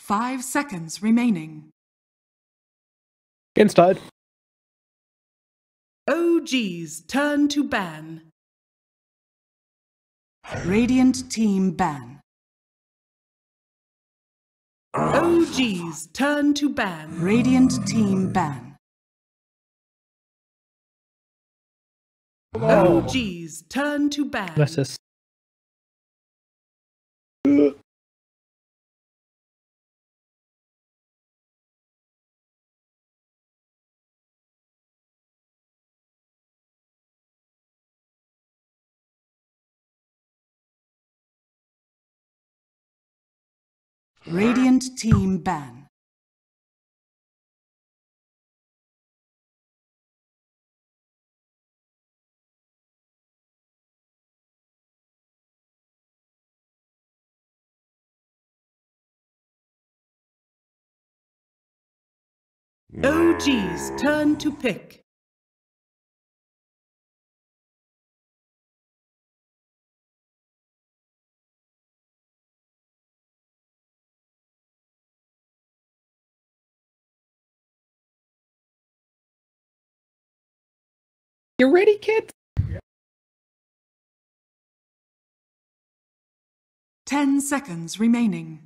5 seconds remaining. Getting started. OG's turn to ban. Radiant team ban. OG's turn to ban. Radiant team ban. OG's turn to ban. Let us. Radiant team ban. OG's turn to pick. You ready, kids? 10 seconds remaining.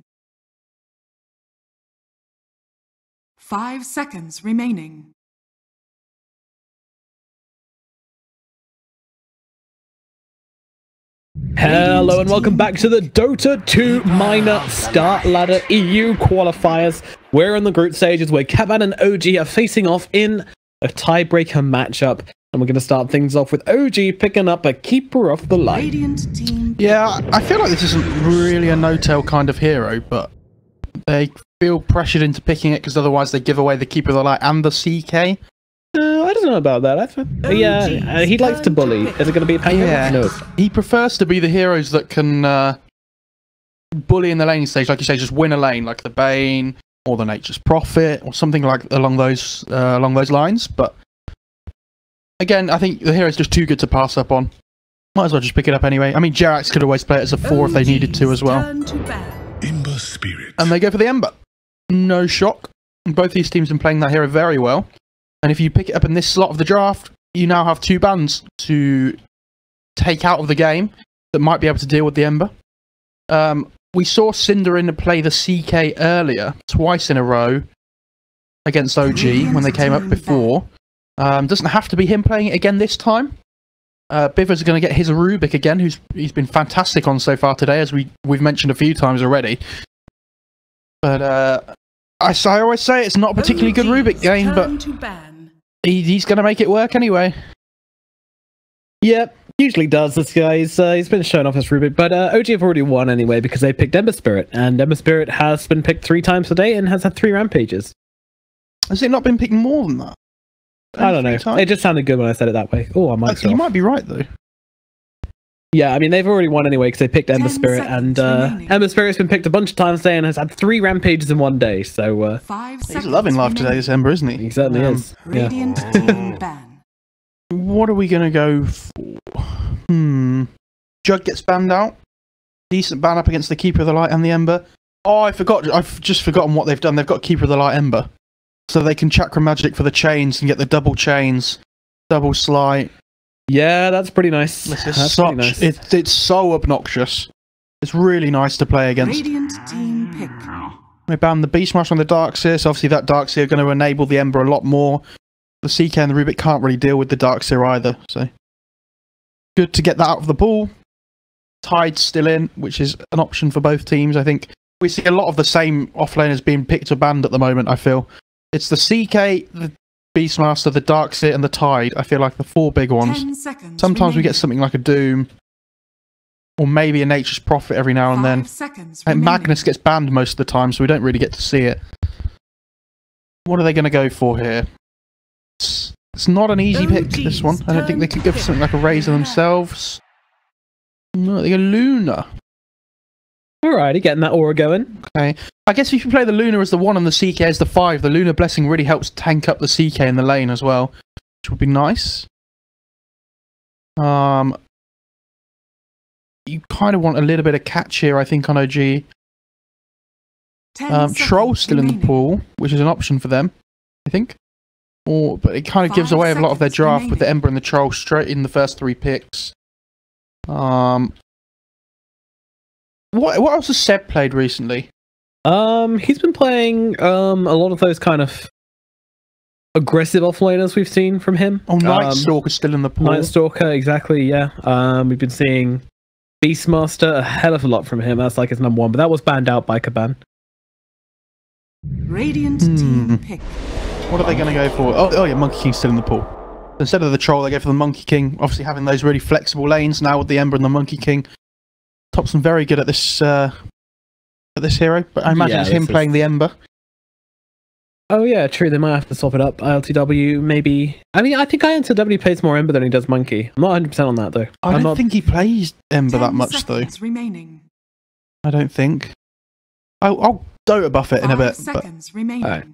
5 seconds remaining. Hello and welcome back to the Dota 2 Minor StarLadder EU qualifiers. We're in the group stages where Kaban and OG are facing off in a tiebreaker matchup. And we're going to start things off with OG picking up a keeper off the line. Radiant team. Yeah, I feel like this isn't really a no-tail kind of hero, but they feel pressured into picking it because otherwise they give away the keeper of the light and the CK. I don't know about that. Yeah, he likes to bully. Is it going to be a pain? Yeah, No. he prefers to be the heroes that can bully in the laning stage, like you say, just win a lane, like the Bane or the Nature's Prophet or something like along those lines. But again, I think the hero's just too good to pass up on. Might as well just pick it up anyway. I mean, Jerax could always play it as a 4 if they needed to as well. Imba Spirit. And they go for the Ember. No shock. Both these teams have been playing that hero very well. And if you pick it up in this slot of the draft, you now have 2 bans to take out of the game that might be able to deal with the Ember. We saw Cinderin play the CK earlier, twice in a row, against OG when they came up before. Doesn't have to be him playing it again this time. Bivers going to get his Rubik again, he's been fantastic on so far today, as we've mentioned a few times already. But I always say it's not a particularly good Rubik game, but he's going to make it work anyway. Yep, usually does this guy. He's been showing off his Rubik, but OG have already won anyway because they picked Ember Spirit, and Ember Spirit has been picked 3 times today and has had 3 rampages. Has it not been picked more than that? I don't know. It just sounded good when I said it that way. Oh, I might. You might be right though. Yeah, I mean they've already won anyway because they picked Ember Spirit, and Ember Spirit's been picked a bunch of times today and has had 3 rampages in one day. So he's loving life today, this Ember, isn't he? He certainly is. Radiant team ban. What are we gonna go for? Jug gets banned out. Decent ban up against the Keeper of the Light and the Ember. Oh, I've just forgotten what they've done. They've got Keeper of the Light Ember, so they can Chakra Magic for the chains and get the double chains, double slight. Yeah, that's pretty nice. Pretty nice. It's so obnoxious. It's really nice to play against. Radiant team pick. They ban the Beastmaster on the Darkseer, so obviously that Darkseer are going to enable the Ember a lot more. The CK and the Rubik can't really deal with the Darkseer either, so good to get that out of the pool. Tide's still in, which is an option for both teams. I think we see a lot of the same offlaners being picked or banned at the moment, I feel. It's the CK, the Beastmaster, the Darkseer, and the Tide. I feel like the 4 big ones. Sometimes we get something like a Doom, or maybe a Nature's Prophet every now and then. And Magnus gets banned most of the time, so we don't really get to see it. What are they going to go for here? It's not an easy pick, this one. I don't think they could go for something like a Razor themselves. No, they go Luna. Alrighty, getting that aura going. Okay. I guess if you play the Luna as the 1 and the CK as the 5, the Luna Blessing really helps tank up the CK in the lane as well, which would be nice. You kind of want a little bit of catch here, I think, on OG. Troll's still in the pool, which is an option for them, I think. But it kind of gives away a lot of their draft with the Ember and the Troll straight in the first 3 picks. What else has Seb played recently? He's been playing a lot of those kind of aggressive offlaners we've seen from him. Oh, Night Stalker's still in the pool. Night Stalker, exactly, yeah. We've been seeing Beastmaster a hell of a lot from him. That's like his number 1, but that was banned out by Kaban. Radiant team pick. What are they going to go for? Oh yeah, Monkey King's still in the pool. Instead of the Troll, they go for the Monkey King. Obviously having those really flexible lanes now with the Ember and the Monkey King. Thompson very good at this hero, but I imagine it's him playing the Ember. Oh yeah, true. They might have to swap it up. ILTW maybe. I mean, I think ILTW plays more Ember than he does Monkey. I'm not 100% on that though. I don't think he plays Ember that much though. Remaining. I don't think. I'll Dota buff it in a bit. 5 seconds remaining. Right.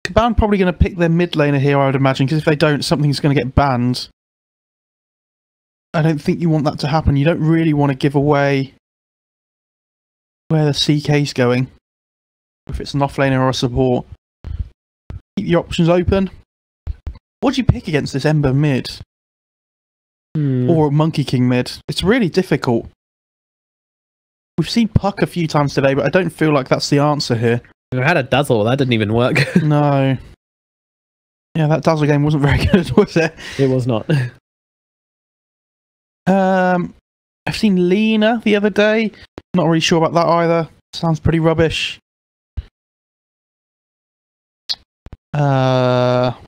Kaban probably going to pick their mid laner here, I would imagine, because if they don't, something's going to get banned. I don't think you want that to happen. You don't really want to give away where the CK's going. If it's an offlaner or a support. Keep your options open. What do you pick against this Ember mid? Or Monkey King mid? It's really difficult. We've seen Puck a few times today, but I don't feel like that's the answer here. We had a Dazzle, that didn't even work. No. Yeah, that Dazzle game wasn't very good, was it? It was not. I've seen Lena the other day. Not really sure about that either. Sounds pretty rubbish. Let's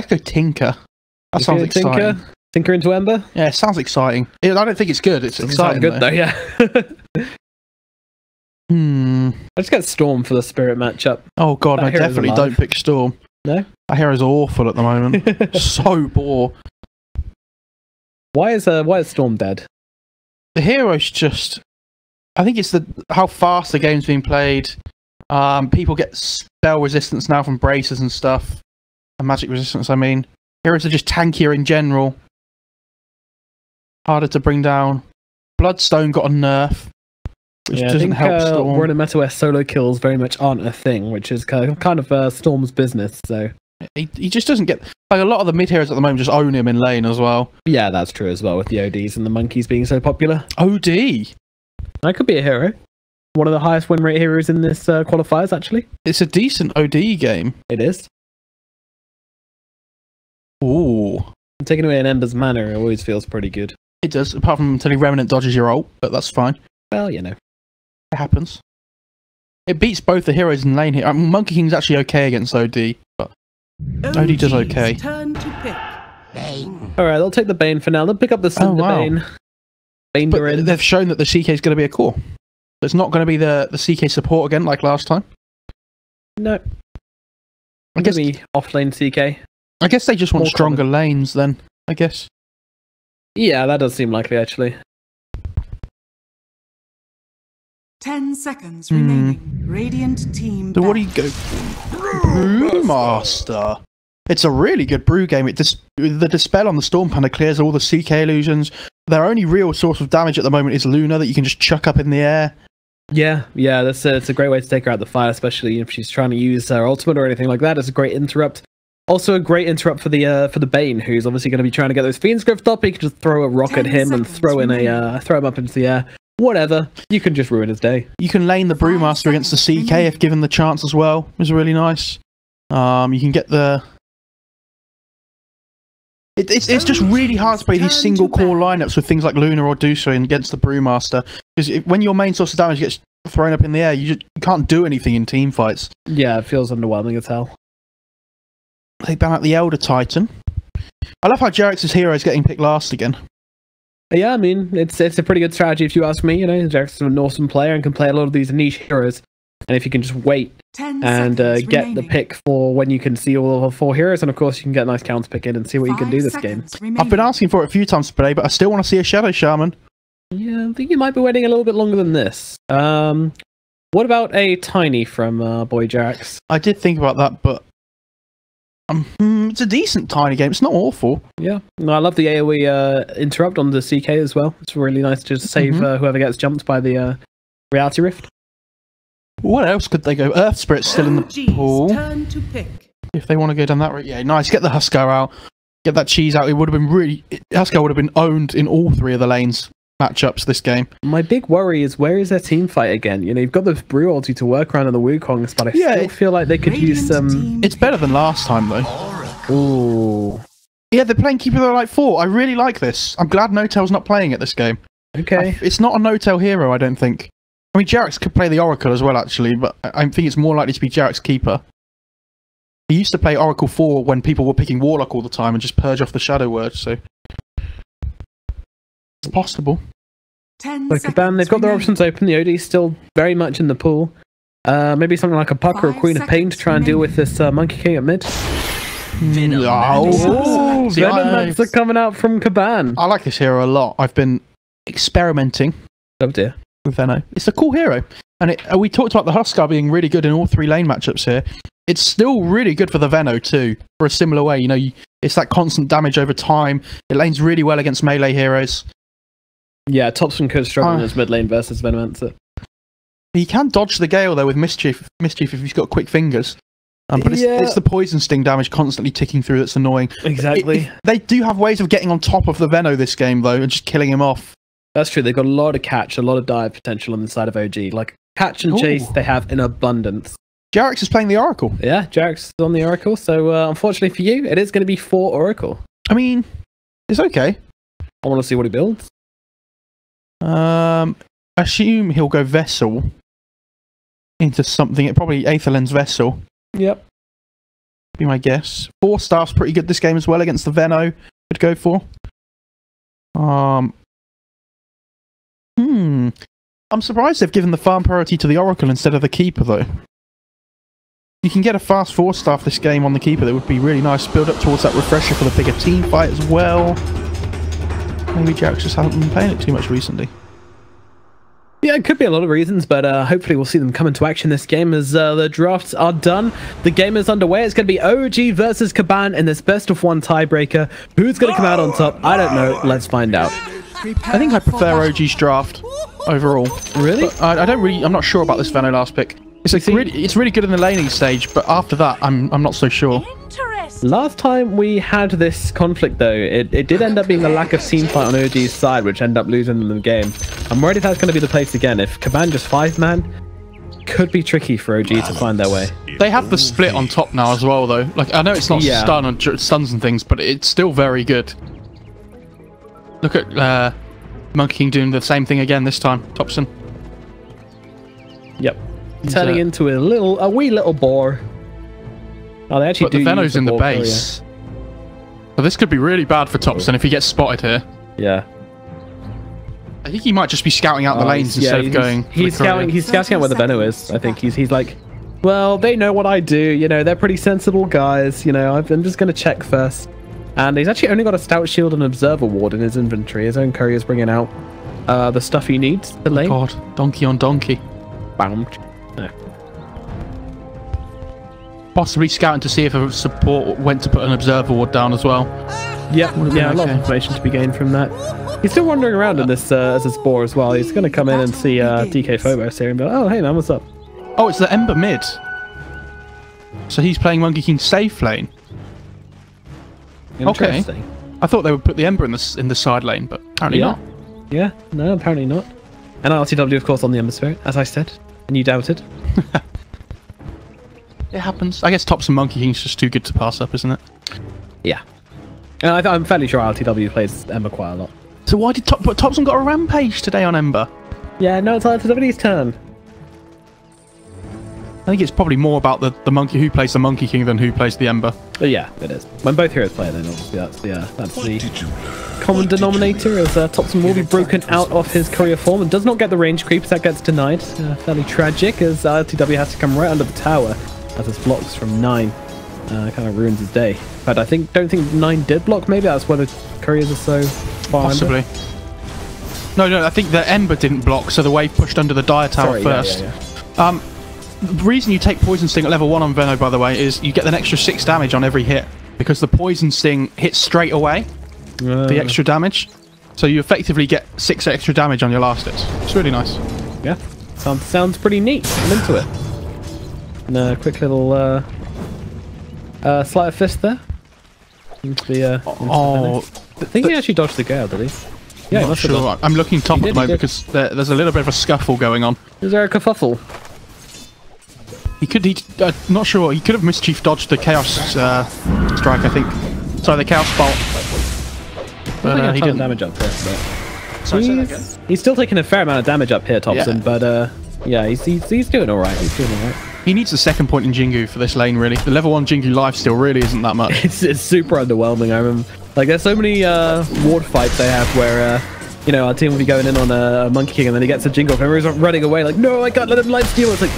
go Tinker. That sounds exciting. Tinker into Ember? Yeah, it sounds exciting. I don't think it's good. It's exciting. Good though, yeah. I just get Storm for the Spirit matchup. Oh god, I definitely don't pick Storm. No? That hero's awful at the moment. So poor. Why is Storm dead? The hero's just... I think it's how fast the game's being played. People get spell resistance now from braces and stuff. And magic resistance, I mean. Heroes are just tankier in general. Harder to bring down. Bloodstone got a nerf. Which doesn't help Storm. We're in a meta where solo kills very much aren't a thing, which is kind of Storm's business, so... He just doesn't get... Like, a lot of the mid heroes at the moment just own him in lane as well. Yeah, that's true as well, with the ODs and the monkeys being so popular. OD? That could be a hero. One of the highest win rate heroes in this qualifiers, actually. It's a decent OD game. It is. Ooh. Taking away an Ember's mana, it always feels pretty good. It does, apart from until Remnant dodges your ult, but that's fine. Well, you know. It happens. It beats both the heroes in lane here. I mean, Monkey King's actually okay against OD, but OD does okay. Turn to pick. Alright, they'll take the Bane for now. They'll pick up the Cinder Bane. Bane but they've shown that the CK is going to be a core. So it's not going to be the CK support again like last time. No. I guess be offlane CK. I guess they just want stronger lanes then, I guess. Yeah, that does seem likely actually. 10 seconds remaining. Radiant team. So what do you go for? Brewmaster. It's a really good brew game. The Dispel on the Storm Panda clears all the CK illusions. Their only real source of damage at the moment is Luna that you can just chuck up in the air. Yeah, it's a great way to take her out the fire, especially if she's trying to use her ultimate or anything like that. It's a great interrupt. Also a great interrupt for the Bane, who's obviously going to be trying to get those Fiends Grift up. You can just throw a rock at him and throw him up into the air. Whatever. You can just ruin his day. You can lane the Brewmaster against the CK if given the chance as well. It was really nice. You can get the... It's just really hard to play these single core lineups with things like Luna or Dusa against the Brewmaster. Because when your main source of damage gets thrown up in the air, you can't do anything in team fights. Yeah, it feels underwhelming as hell. They ban out the Elder Titan. I love how Jarex's hero is getting picked last again. Yeah, I mean, it's a pretty good strategy if you ask me. You know, Jax is an awesome player and can play a lot of these niche heroes. And if you can just wait and get the pick for when you can see all of the 4 heroes, and of course you can get a nice counter pick in and see what you can do this game. I've been asking for it a few times today, but I still want to see a Shadow Shaman. Yeah, I think you might be waiting a little bit longer than this. What about a Tiny from Boy Jax? I did think about that, but It's a decent tiny game. It's not awful. Yeah. No, I love the AoE interrupt on the CK as well. It's really nice to just save whoever gets jumped by the reality rift. What else could they go? Earth Spirit's still in the pool. Turn to pick. If they want to go down that route, yeah, nice. Get the Huskar out. Get that cheese out. It would have been Huskar would have been owned in all 3 of the lanes matchups this game. My big worry is, where is their team fight again? You know, you've got the Brew ulti to work around on the Wukongs, but I still feel like they could use some... It's better than last time, though. Ooh. Yeah, they're playing Keeper of the Light 4. I really like this. I'm glad No-Tail's not playing at this game. Okay. It's not a No-Tail hero, I don't think. I mean, Jarek's could play the Oracle as well, actually, but I think it's more likely to be Jarek's Keeper. He used to play Oracle 4 when people were picking Warlock all the time and just purge off the Shadow Word, so... It's possible. So Kaban, they've got their options open. The OD's still very much in the pool. Maybe something like a Puck or a Queen of Pain to try and deal with this Monkey King at mid. Venom are coming out from Kaban. I like this hero a lot. I've been experimenting Oh dear. with Venom. It's a cool hero. And we talked about the Huskar being really good in all 3 lane matchups here. It's still really good for the Veno too, for a similar way. You know, it's that constant damage over time. It lanes really well against melee heroes. Yeah, Topson could struggle in his mid lane versus Venomancer. He can dodge the Gale though with Mischief if he's got quick fingers. But it's the Poison Sting damage constantly ticking through that's annoying. Exactly. They do have ways of getting on top of the Veno this game though, and just killing him off. That's true. They've got a lot of catch, a lot of dive potential on the side of OG. Like catch and chase, they have in abundance. Jarex is playing the Oracle. Yeah, Jarex is on the Oracle. So unfortunately for you, it is going to be 4 Oracle. I mean, it's okay. I want to see what he builds. Assume he'll go Vessel into something. Probably Aetherland's Vessel. Yep. Be my guess. 4 staff's pretty good this game as well against the Veno. Could go for. I'm surprised they've given the farm priority to the Oracle instead of the Keeper though. You can get a fast 4 staff this game on the Keeper. That would be really nice. Build up towards that refresher for the bigger team fight as well. Maybe Jax just hasn't been playing it too much recently. Yeah, it could be a lot of reasons, but hopefully we'll see them come into action this game as the drafts are done. The game is underway. It's going to be OG versus Kaban in this best of 1 tiebreaker. Who's going to come out on top? I don't know. Let's find out. I think I prefer OG's draft overall. Really? But I'm not sure about this Veno last pick. It's really good in the laning stage, but after that, I'm not so sure. Last time we had this conflict, though, it did end up being the lack of team fight on OG's side, which ended up losing them the game. I'm worried that's going to be the place again. If Kaban just 5-man, could be tricky for OG to find their way. They have the split on top now as well, though. Like I know it's not stuns and things, but it's still very good. Look at Monkey King doing the same thing again this time. Topson. Yep. Turning into a wee little boar. Oh, they actually but the Veno's in the base. So this could be really bad for Topson if he gets spotted here. Yeah. I think he might just be scouting out the lanes instead of going. He's scouting out where the Veno is. I think he's like, well, they know what I do. You know, they're pretty sensible guys. You know, I'm just going to check first. And he's actually only got a Stout Shield and Observer Ward in his inventory. His own courier's bringing out the stuff he needs to lane. God, donkey on donkey. Bam. No. Possibly scouting to see if a support went to put an Observer Ward down as well. Yeah, a lot of information to be gained from that. He's still wandering around in this as a Spore as well. He's going to come in and see DK Phobos here and be like, oh, hey man, what's up? Oh, it's the Ember mid. So he's playing Monkey King safe lane. Okay. I thought they would put the Ember in the side lane, but apparently not. Yeah, no, apparently not. And RTW, of course, on the Ember Spirit, as I said, and you doubted. It happens. I guess Topson Monkey King's just too good to pass up, isn't it? Yeah. And I'm fairly sure RTW plays Ember quite a lot. So why did Topson got a rampage today on Ember? Yeah, no, it's RTW's turn. I think it's probably more about the monkey who plays the Monkey King than who plays the Ember. But yeah, it is. When both heroes play, then obviously that's the common denominator. As Topson will be broken out of his courier form and does not get the range creeps. That gets denied. Fairly tragic as RTW has to come right under the tower as this blocks from 9. Kind of ruins his day. But I don't think 9 did block. Maybe that's why the couriers are so far Possibly. Under. No, I think the Ember didn't block, so the wave pushed under the Dire Tower first. Yeah. the reason you take Poison Sting at level 1 on Veno, by the way, is you get an extra 6 damage on every hit. Because the Poison Sting hits straight away, the extra damage. So you effectively get 6 extra damage on your last hits. It's really nice. Yeah, sounds pretty neat. I'm into it. And a quick little sleight of fist there. Into the, I think he actually dodged the Gale, did he? Yeah, I'm not sure. I'm looking top at the moment because there's a little bit of a scuffle going on. Is there a kerfuffle? Not sure. He could have mischief dodged the Chaos Strike, I think. Sorry, the Chaos Bolt. But he didn't. Damage up here. He's still taking a fair amount of damage up here, Thompson. Yeah. But yeah, he's doing all right. He's doing all right. He needs the second point in Jingu for this lane, really. The level 1 Jingu lifesteal really isn't that much. It's super underwhelming. I remember, like, there's so many ward fights they have where, you know, our team will be going in on a Monkey King and then he gets a Jingle off and everyone's running away like, no, I can't let him lifesteal. It's like,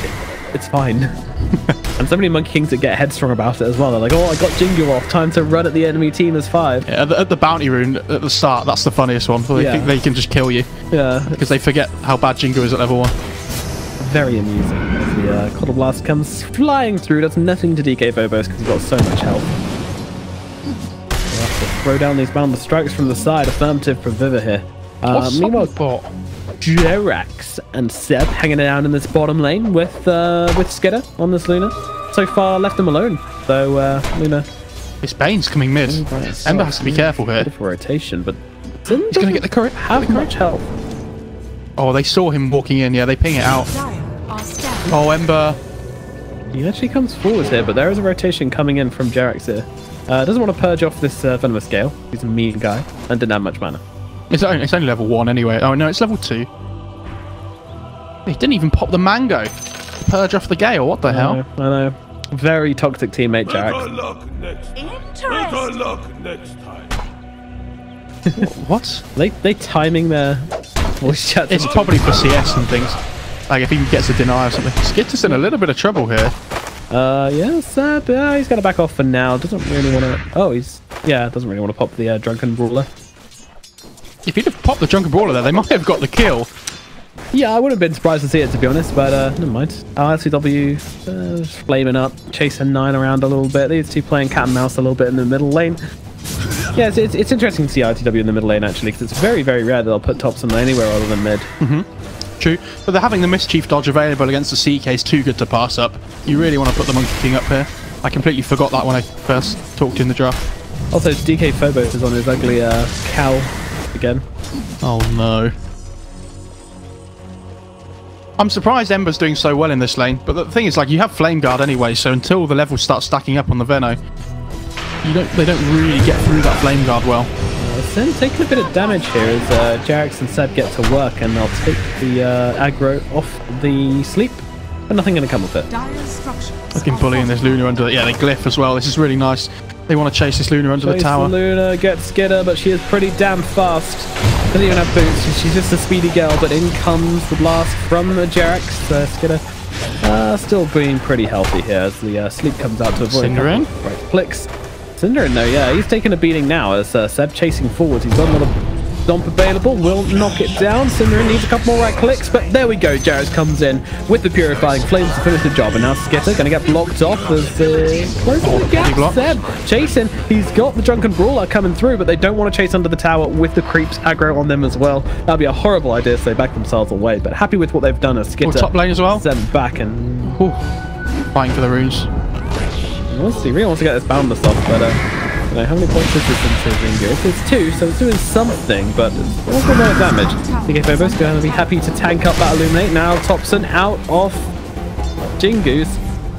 it's fine. And so many Monkey Kings that get headstrong about it as well. They're like, oh, I got Jingle off. Time to run at the enemy team as 5. Yeah, at the bounty rune at the start, that's the funniest one. They think they can just kill you. Yeah. Because they forget how bad Jingle is at level 1. Very amusing. As the Coddle Blast comes flying through, does nothing to DK Phobos because he's got so much health. We'll have to throw down these boundless strikes from the side. Affirmative for Viva here. Meanwhile, Jerax and Seb hanging around in this bottom lane with Skidder on this Luna. So far, left them alone. So Luna. This Bane's coming mid. Ember has to be careful here. For rotation, but he's going to get the courage. Have much health. Oh, they saw him walking in. Yeah, they ping it out. Oh, Ember. He actually comes forward here, but there is a rotation coming in from Jerax here. Doesn't want to purge off this Venomous Gale. He's a mean guy and didn't have much mana. It's only level 1 anyway. Oh no, it's level 2. He didn't even pop the mango. Purge off the Gale. What the hell? I know. Very toxic teammate, Jerax. Better luck next time. What? They timing their voice chat. It's probably for CS and things. Like if he gets a deny or something. Skitter's in a little bit of trouble here. Yes, he's gonna back off for now. Doesn't really want to. Oh, doesn't really want to pop the Drunken Brawler. If he'd have popped the Drunken Brawler there, they might have got the kill. Yeah, I would have been surprised to see it, to be honest, but never mind. LCW flaming up, chasing 9 around a little bit. These two playing cat and mouse a little bit in the middle lane. Yeah, it's interesting to see RTW in the middle lane, actually, because it's very, very rare that they'll put Thompson anywhere other than mid. True, but they're having the Mischief dodge available against the CK is too good to pass up. You really want to put the Monkey King up here. I completely forgot that when I first talked in the draft. Also, DK Phobos is on his ugly cow again. Oh no. I'm surprised Ember's doing so well in this lane, but the thing is, like, you have Flame Guard anyway, so until the levels start stacking up on the Veno, they don't really get through that Flame Guard well. Sen taking a bit of damage here as Jerax and Seb get to work, and they'll take the aggro off the sleep, but nothing going to come of it. Looking bullying this Luna under the... Yeah, they glyph as well. This is really nice. They want to chase this Luna under the tower. Luna gets Skidder, but she is pretty damn fast. Doesn't even have boots. She's just a speedy girl, but in comes the blast from Jerax. Skidder still being pretty healthy here as the sleep comes out to avoid Cinderin. Right clicks. Cinderin, no, yeah, he's taking a beating now as Seb chasing forwards. He's got another Stomp available, will knock it down. Cinderin needs a couple more right clicks, but there we go. Jerax comes in with the Purifying Flames to finish the job, and now Skitter going to get blocked off as closing the gap. Seb chasing. He's got the Drunken Brawler coming through, but they don't want to chase under the tower with the creeps aggro on them as well. That'd be a horrible idea, so they back themselves away, but happy with what they've done as Skitter. Top lane as well. Sent back and fighting for the runes. He really wants to get this boundless off, but you know, how many points is this into Ringo? It's 2, so it's doing something, but it's also no damage. DK Phobos going to be happy to tank up that Illuminate. Now Thompson out of Jingoose.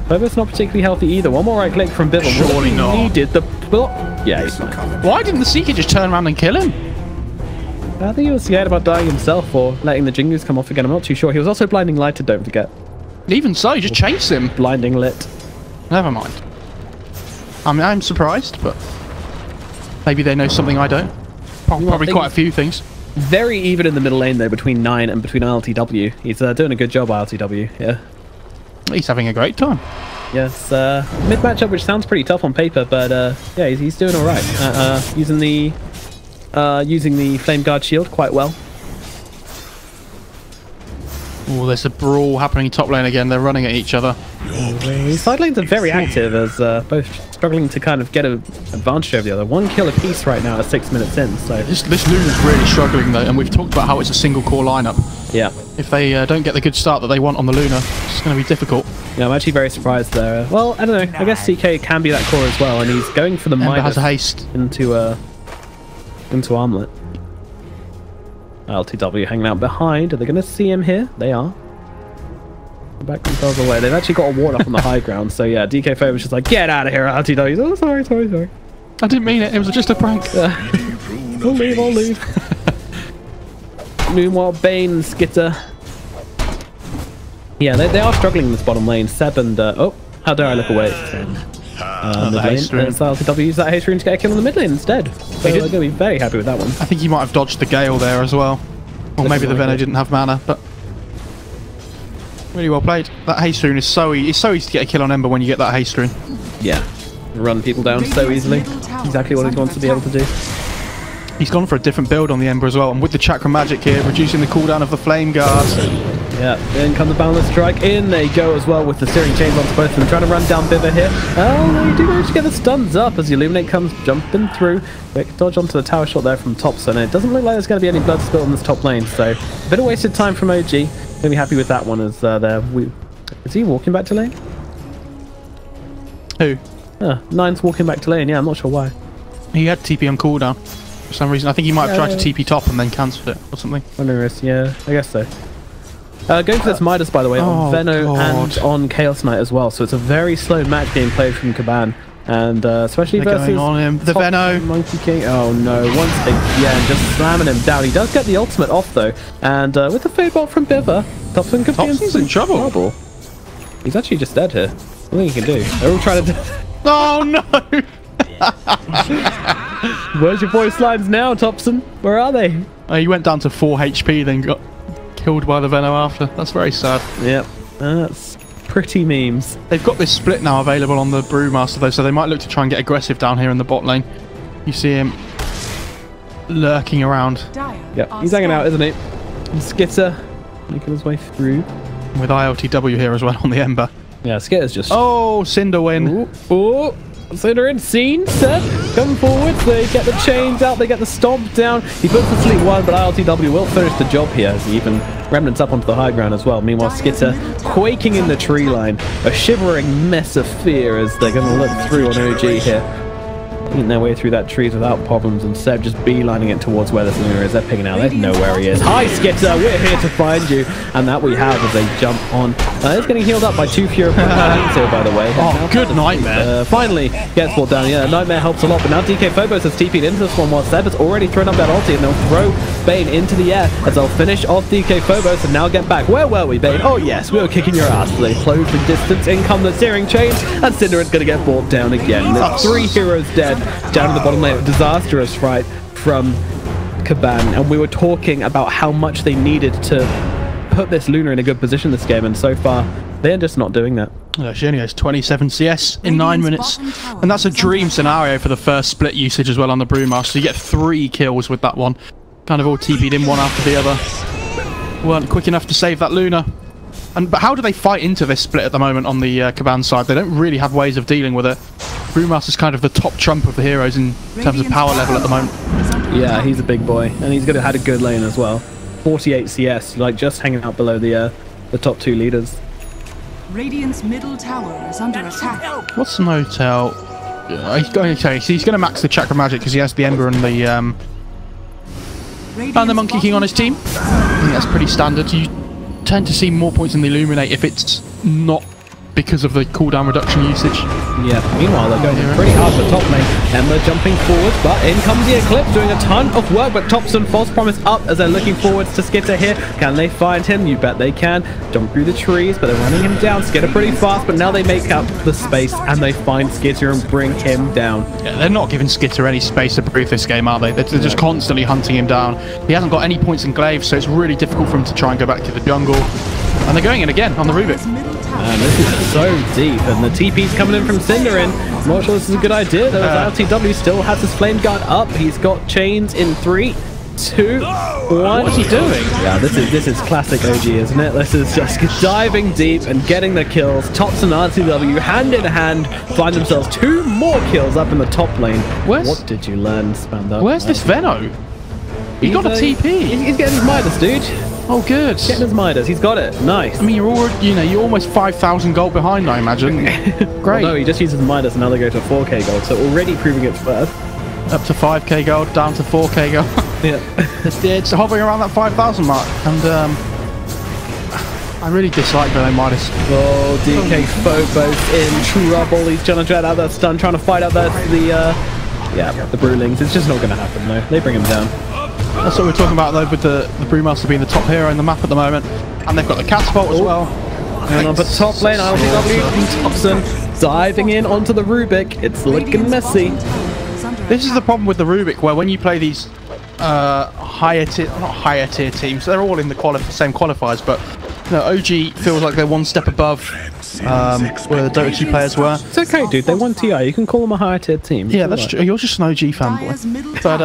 Phobos not particularly healthy either. One more right click from Bibble. Surely not. Needed the block. Yeah, he's fine. Why didn't the Seeker just turn around and kill him? I think he was scared about dying himself or letting the Jingoose come off again. I'm not too sure. He was also blinding lighted, don't forget. Even so, just chase him. Blinding lit. Never mind. I mean, I'm surprised, but maybe they know something I don't. Probably quite a few things. Very even in the middle lane, though, between 9 and between LTW. He's doing a good job, LTW, yeah. He's having a great time. Yes, mid matchup, which sounds pretty tough on paper, but yeah, he's doing all right. Using the Flame Guard shield quite well. Oh, there's a brawl happening top lane again. They're running at each other. These side lanes are very active as both struggling to kind of get an advantage over the other. 1 kill apiece right now at 6 minutes in. So This Luna's really struggling though, and we've talked about how it's a single core lineup. yeah. If they don't get the good start that they want on the Luna, it's going to be difficult. Yeah, I'm actually very surprised there. Well, I don't know. I guess CK can be that core as well, and he's going for the Ember Midas has a haste. into Armlet. LTW hanging out behind. Are they going to see him here? They are. Back themselves away. They've actually got a ward up on the high ground. So yeah, DK Fair was just like, get out of here, LTW. Oh, sorry. I didn't mean it. It was just a prank. I'll leave. Meanwhile, Bane and Skitter. Yeah, they are struggling in this bottom lane. Seb and oh, how dare I look away? The haste rune. LTW used that haste rune to get a kill in the mid lane instead. So they're going to be very happy with that one. I think he might have dodged the Gale there as well. Or maybe the Venom didn't have mana, but really well played. That haste rune is so easy. It's so easy to get a kill on Ember when you get that haste rune. Yeah, run people down so easily. Exactly what he wants to be able to do. He's gone for a different build on the Ember as well, and with the Chakra Magic here, reducing the cooldown of the Flame Guards. Yeah, in comes the Boundless Strike. In they go as well with the Searing Chains onto both of them, trying to run down Biver here. Oh, they do manage to get the stuns up as the Illuminate comes jumping through. Quick dodge onto the tower shot there from Topson. It doesn't look like there's going to be any blood spilled in this top lane, so a bit of wasted time from OG. Gonna be happy with that one as is he walking back to lane? Who? Nine's walking back to lane. Yeah, I'm not sure why. He had TP on cooldown for some reason. I think he might have tried to TP top and then cancelled it or something. Yeah, I guess so. Going for this Midas, by the way, on Venno and on Chaos Knight as well. So it's a very slow match being played from Kaban. And especially versus going on him. The Venno. Monkey King. Oh no, once again, just slamming him down. He does get the ultimate off though. And with the Fade Bolt from Biver, Topson could be in trouble. He's actually just dead here. Nothing he can do. They're all trying to do. Oh no! Where's your voice lines now, Topson? Where are they? He went down to 4 HP, then got killed by the Venno after. That's very sad. Yep, that's pretty memes. They've got this split now available on the Brewmaster though, so they might look to try and get aggressive down here in the bot lane. You see him lurking around. Yep, he's hanging out, isn't he? And Skitter making his way through. With ILTW here as well on the Ember. Yeah, Skitter's just... Oh, Cinder win. Ooh. Cinder in scene, Seb. Come forwards, they get the chains out, they get the stomp down. He puts the sleep one, but ILTW will finish the job here as he even remnants up onto the high ground as well. Meanwhile, Skitter quaking in the tree line, a shivering mess of fear as they're going to look through on OG here. Eating their way through that trees without problems, and Seb just beelining it towards where the Luna is. They're picking out. They know where he is. Hi, Skitter, we're here to find you. And that we have as they jump on. It's getting healed up by 2 Fury here, by the way. Oh, good Nightmare. Finally gets brought down. Yeah, Nightmare helps a lot, but now DK Phobos has TP'd into this one while Seb has already thrown up that ulti, and they'll throw Bane into the air as they'll finish off DK Phobos and now get back. Where were we, Bane? Oh, yes, we were kicking your ass. They close the distance. In come the Searing Chains, and Cinderin going to get brought down again. There's 3 heroes dead down to the bottom lane. Disastrous fight from Kaban, and we were talking about how much they needed to put this Luna in a good position this game, and so far they're just not doing that. She only has 27 CS in 9 minutes, and that's a dream scenario for the first split usage as well on the Brewmaster. You get 3 kills with that one, kind of all TP'd in one after the other. Weren't quick enough to save that Luna. But how do they fight into this split at the moment on the Kaban side? They don't really have ways of dealing with it. Brewmaster's kind of the top trump of the heroes in terms of power level at the moment. Yeah, he's a big boy, and he's going to had a good lane as well. 48 CS, like just hanging out below the top 2 leaders. Radiant's middle tower is under attack. What's the motel? He's going to max the Chakra Magic because he has the Ember and the Monkey King on his team. I think that's pretty standard. You tend to see more points in the Illuminate if it's not because of the cooldown reduction usage. Yeah, meanwhile they're going pretty hard for top lane. Ember jumping forward, but in comes the Eclipse doing a ton of work, but Topson false promise up as they're looking forwards to Skitter here. Can they find him? You bet they can. Jump through the trees, but they're running him down. Skitter pretty fast, but now they make up the space and they find Skitter and bring him down. Yeah, they're not giving Skitter any space to breathe this game, are they? They're just constantly hunting him down. He hasn't got any points in glaive, so it's really difficult for him to try and go back to the jungle. And they're going in again on the Rubik. And this is so deep, and the TP's coming in from Cinderin. I'm not sure this is a good idea, though. LTW still has his Flame Guard up. He's got chains in 3. 2, 1. What's he doing? Yeah, this is classic OG, isn't it? This is just diving deep and getting the kills. Tops and RTW hand in hand find themselves 2 more kills up in the top lane. What did you learn, Spanduk? Where's this Venno? He got a TP. He's getting his Midas, dude. Oh, good. Getting his Midas. He's got it. Nice. I mean, you're almost 5,000 gold behind, I imagine. Great. Well, no, he just uses Midas and now they go to 4k gold, so already proving its worth. Up to 5k gold, down to 4k gold. Yeah. It's hovering around that 5,000 mark, and I really dislike Venno Midas. Oh, DK Phobos in trouble. He's trying to dread out that stun, trying to fight out the Brewlings. It's just not going to happen, though. They bring him down. That's what we're talking about, though, with the Brewmaster being the top hero in the map at the moment. And they've got the catapult as well. And on the top lane, ILTW and Thompson diving in onto the Rubik. It's looking messy. This is the problem with the Rubik, where when you play these not higher tier teams, they're all in the same qualifiers, but OG feels like they're one step above where the Dota 2 players were. It's okay, dude. They won TI. You can call them a higher tier team. Yeah, that's true. You're just an OG fanboy. But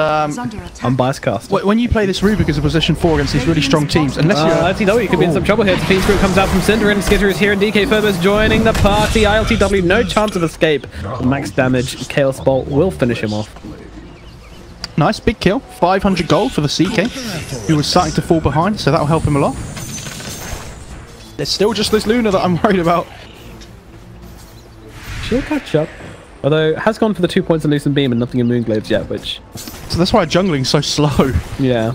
unbiased cast. when you play this Rubik as a position 4 against these really strong teams, unless you're ILTW could be in some trouble here. Team Group comes out from Cinder and Skitter is here, and DK Phobos joining the party. ILTW no chance of escape. Max damage. Chaos Bolt will finish him off. Nice big kill. 500 gold for the CK, who was starting to fall behind, so that'll help him a lot. There's still just this Luna that I'm worried about. She'll catch up. Although, has gone for the 2 points in Lucent Beam and nothing in Moonglaives yet, which... So that's why jungling's so slow. Yeah.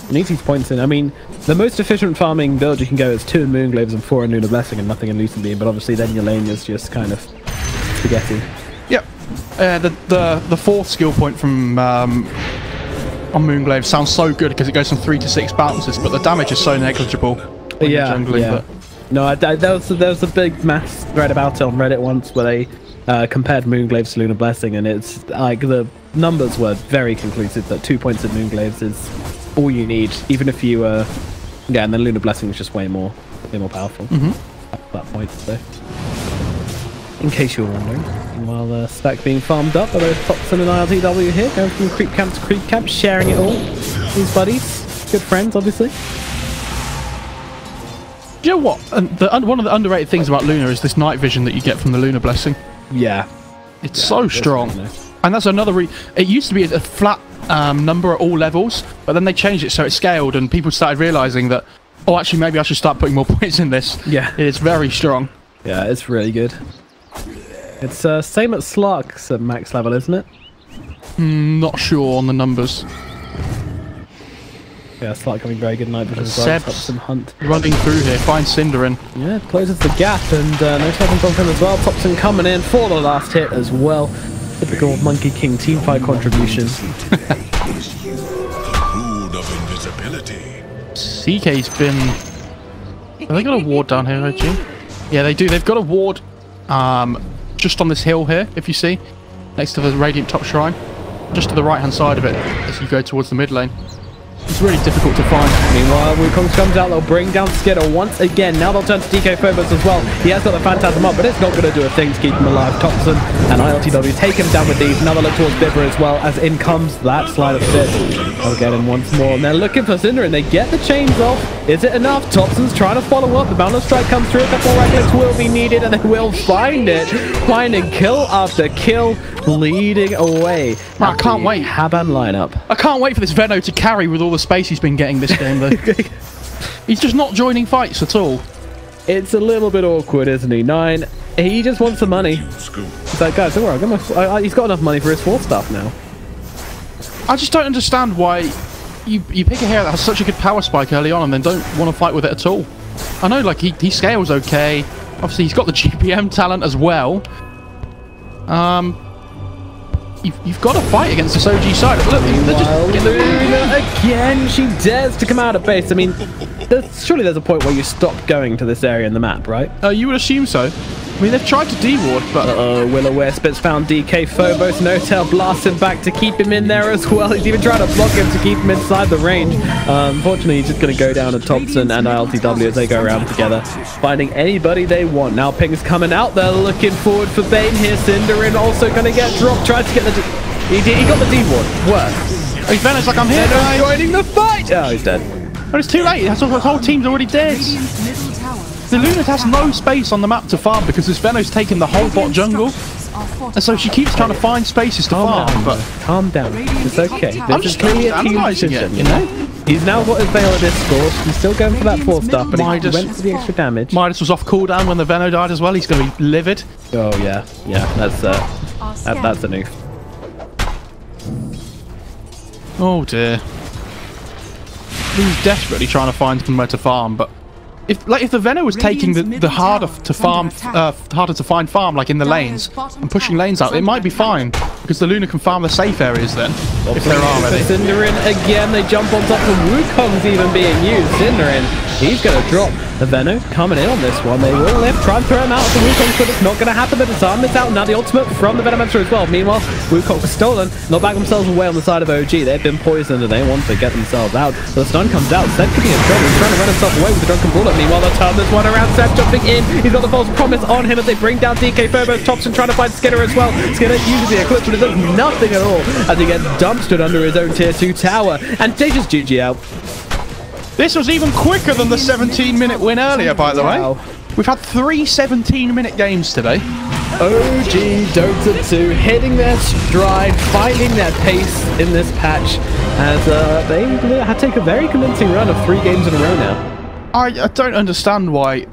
Needs these points in. I mean, the most efficient farming build you can go is 2 in Moonglaives and 4 in Lunar Blessing and nothing in Lucent Beam, but obviously then your lane is just kind of spaghetti. Yep. The fourth skill point from on Moonglaive sounds so good because it goes from 3 to 6 bounces, but the damage is so negligible. Yeah, jungling, yeah. No, there was a big mass thread about it on Reddit once where they compared Moonglaves to Lunar Blessing, and it's like the numbers were very conclusive that 2 points in Moonglaves is all you need, even if you yeah, and then Lunar Blessing is just way more powerful at that point. So, in case you were wondering, while the stack being farmed up by both Thompson and ILTW here, going from creep camp to creep camp, sharing it all. These buddies, good friends, obviously. Do you know what? One of the underrated things about Luna is this night vision that you get from the Lunar Blessing. Yeah. It's so strong. And that's another it used to be a flat number at all levels, but then they changed it so it scaled and people started realizing that, oh, actually maybe I should start putting more points in this. Yeah. It's very strong. Yeah, it's really good. It's same at Slark's at max level, isn't it? Not sure on the numbers. Yeah, Slark having very good night vision as well. Thompson Hunt running through here, finds Cinder in. Yeah, closes the gap, and no taking on him as well. Thompson coming in for the last hit as well. Typical Monkey King teamfight contribution. CK's been... Have they got a ward down here, OG? Yeah, they do. They've got a ward just on this hill here, if you see, next to the Radiant top shrine, just to the right-hand side of it as you go towards the mid lane. It's really difficult to find. Meanwhile, Wukong comes out, they'll bring down Skitter once again. Now they'll turn to DK Phobos as well. He has got the Phantasm up, but it's not going to do a thing to keep him alive. Thompson and ILTW take him down with these. Now they look towards Bibber as well, as in comes that slide of fit. They'll get him once more, and they're looking for Cinder, and they get the chains off. Is it enough? Thompson's trying to follow up. The Boundless Strike comes through. A couple more Reckless will be needed, and they will find it. Finding kill after kill, leading away. I can't wait. Kaban lineup. I can't wait for this Venno to carry with all the space he's been getting this game, though. He's just not joining fights at all. It's a little bit awkward, isn't he? 9. He just wants the money. He's like, guys, don't worry. He's got enough money for his 4 stuff now. I just don't understand why you pick a hero that has such a good power spike early on and then don't want to fight with it at all. I know, like, he scales okay. Obviously, he's got the GPM talent as well. You've got to fight against this OG side. Look, they're just Luna again. She dares to come out of base. I mean, surely there's a point where you stop going to this area in the map, right? You would assume so. I mean, they've tried to de-ward, but... Will-O-Wisp has found DK Phobos. No-Tail blasts him back to keep him in there as well. He's even trying to block him to keep him inside the range. Unfortunately, he's just going to go down to Thompson and ILTW as they go around together, finding anybody they want. Now Ping's coming out. They're looking forward for Bane here. Cinderin also going to get dropped. Tries to get the... He got the D-ward. Worse. Hey, Venom's like, I'm here, guys. Joining the fight! Oh, he's dead. But it's too late. The whole team's already dead. Radiant's middle tower. The Luna has no space on the map to farm because this Venom's taken the whole bot jungle. And so she keeps trying to find spaces to farm. But Calm down. It's okay. I'm just analysing it, you know? He's now got his Veil at this score. He's still going for that 4 star, but he went for the extra damage. Midas was off cooldown when the Venom died as well. He's going to be livid. Oh, yeah. Yeah, that's a noof. Oh, dear. He's desperately trying to find somewhere to farm, but if the Venom was taking the harder to find farm, like in the lanes, and pushing lanes out, it might be fine because the Luna can farm the safe areas then, if there are any. Cinderin again, they jump on top of Wukong's even being used. Cinderin, he's going to drop. The Venom coming in on this one. They will lift, try and throw him out to Wukong, but it's not going to happen. The disarm is out. Now the ultimate from the Venomancer as well. Meanwhile, Wukong was stolen. Not back themselves away on the side of OG. They've been poisoned and they want to get themselves out. The stun comes out. Zed could be in trouble. He's trying to run himself away with the drunken bullet. Meanwhile, they'll turn this one around. Zed jumping in. He's got the false promise on him as they bring down DK Phobos. Thompson trying to find Skinner as well. Skinner uses the Eclipse, but it does nothing at all as he gets dumpstered under his own tier 2 tower. And they just GG out. This was even quicker than the 17-minute win earlier, by the way. We've had 3 17-minute games today. OG Dota 2 hitting their stride, finding their pace in this patch as they take a very convincing run of 3 games in a row now. I don't understand why